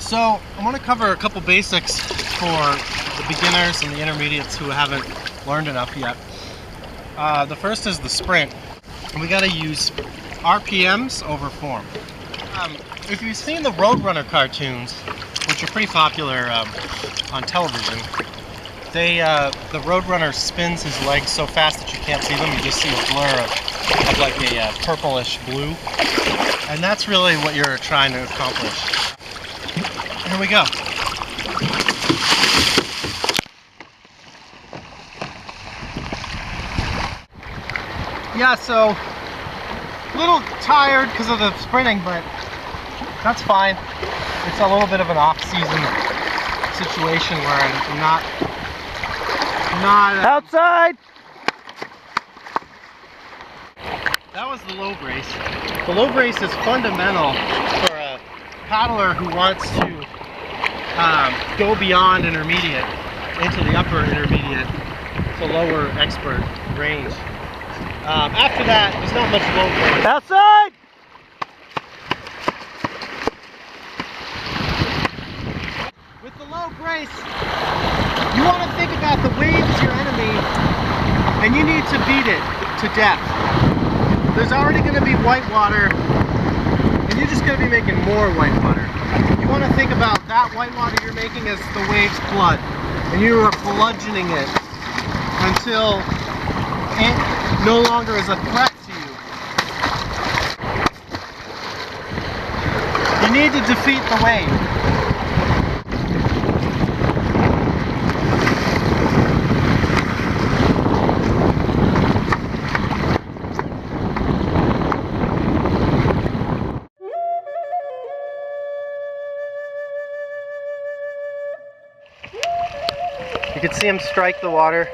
So I want to cover a couple basics for the beginners and the intermediates who haven't learned enough yet. The first is the sprint. We got to use RPMs over form. If you've seen the Roadrunner cartoons, which are pretty popular on television, the Roadrunner spins his legs so fast that you can't see them. You just see a blur of like a purplish blue. And that's really what you're trying to accomplish. Here we go. Yeah, so a little tired because of the sprinting, but that's fine. It's a little bit of an off-season situation where I'm not outside. That was the low brace. The low brace is fundamental for a paddler who wants to go beyond intermediate into the upper intermediate to lower expert range. After that, there's not much low brace. Outside! With the low brace, you want to think about the wave as your enemy, and you need to beat it to death. There's already going to be white water, and you're just going to be making more white water. You want to think about that white water you're making as the wave's blood, and you are bludgeoning it until it no longer is a threat to you. You need to defeat the wave. You can see him strike the water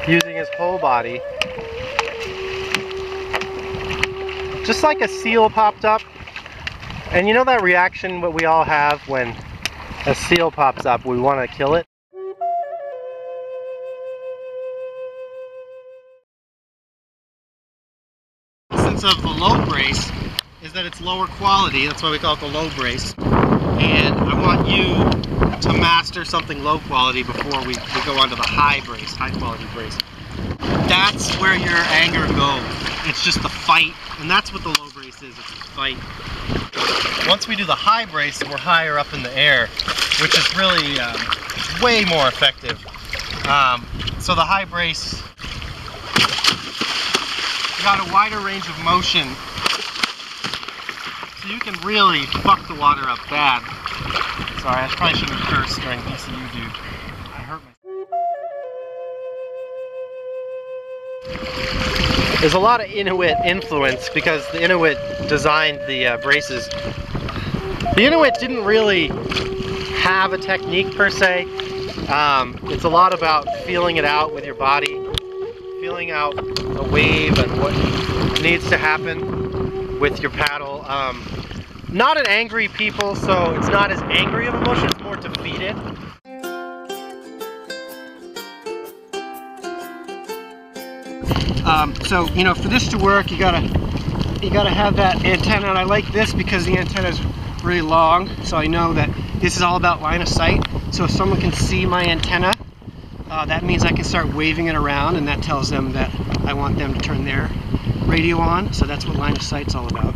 using his whole body. Just like a seal popped up. And you know that reaction what we all have when a seal pops up, we want to kill it? The essence of the low brace is that it's lower quality. That's why we call it the low brace. And I want you to master something low quality before we go on to the high brace, high quality brace. That's where your anger goes. It's just a fight, and that's what the low brace is, it's a fight. Once we do the high brace, we're higher up in the air, which is really way more effective. So the high brace, you got a wider range of motion, so you can really fuck the water up bad. Sorry, I probably shouldn't have cursed during BCU Dude. I hurt myself. There's a lot of Inuit influence because the Inuit designed the braces. The Inuit didn't really have a technique per se. It's a lot about feeling it out with your body, feeling out the wave and what needs to happen with your paddle. Not an angry people, so it's not as angry of emotion, it's more defeated. So, you know, for this to work, you gotta have that antenna, and I like this because the antenna is really long, so I know that this is all about line of sight. So if someone can see my antenna, that means I can start waving it around, and that tells them that I want them to turn their radio on, so that's what line of sight's all about.